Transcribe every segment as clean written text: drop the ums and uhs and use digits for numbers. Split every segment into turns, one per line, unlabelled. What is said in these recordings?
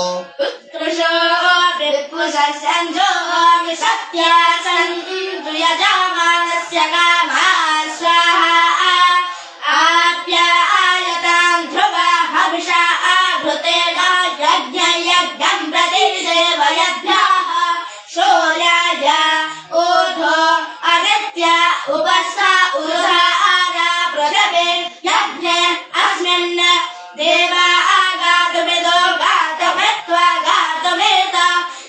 उत्कृशो
विपुषसञ्जो सत्या सन्तु यजमानस्य कामः स्वाहा आप्यायतां ध्रुवा हविषा घृतेन यज्ञं प्रति देवयज्ञाः शौर्याय ऊर्ध्वो अनित्य उपस्था उरुधारा पृथिवी यज्ञे अस्मिन् देवा गातुमिदो गातुमित्वा गातुमित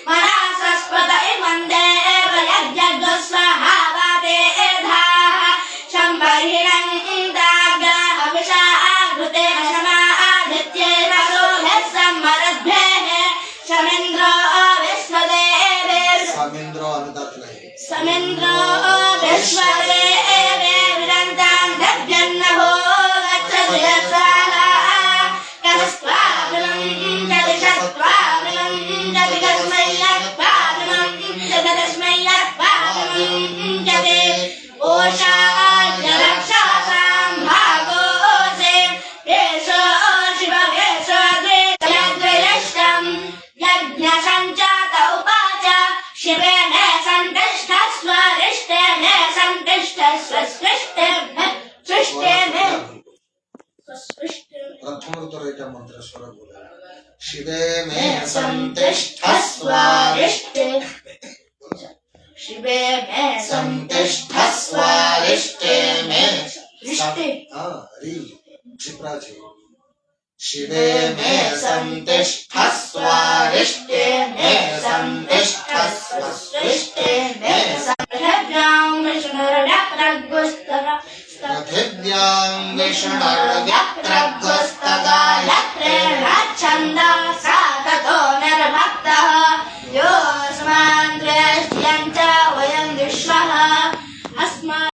मनसस्पत इमं देव यज्ञ स्वाहा वातेधाः शम्भरिणं दागा हविषा घृते शमादित्येन रोहिः सम्मरद्भेः शमेन्द्रो विश्वदेवे
समेन्द्रो अनुदातले
समेन्द्रो विश्वदेवे विरन्तां दभ्यन्नभो गच्छति स्वाहा कस्त्वाग्नं जगशत्वाग्नं जगस्मै यत्पाग्नं जगदस्मै यत्पाग्नं जगे ओषाय रक्षासां भागोऽसे एषो शिवकेशो द्वेषं यज्ञसञ्चात उवाच शिवेन सन्तिष्ठस्व रिष्टेन सन्तिष्ठस्व सृष्टेन
प्रथम उत्तर एटा मंत्र स्वर बोला शिवे में संतिष्ठस्वारिष्टे
शिवे में
संतिष्ठस्वारिष्टे में
रिष्टे
री क्षिप्राजी शिवे में संतिष्ठस्वारिष्टे में संतिष्ठस्वरिष्टे में
पृथिव्यां विष्णुर्व्याप्रगुस्तरा
पृथिव्यां विष्णुर्व्याप्रगुस्तरा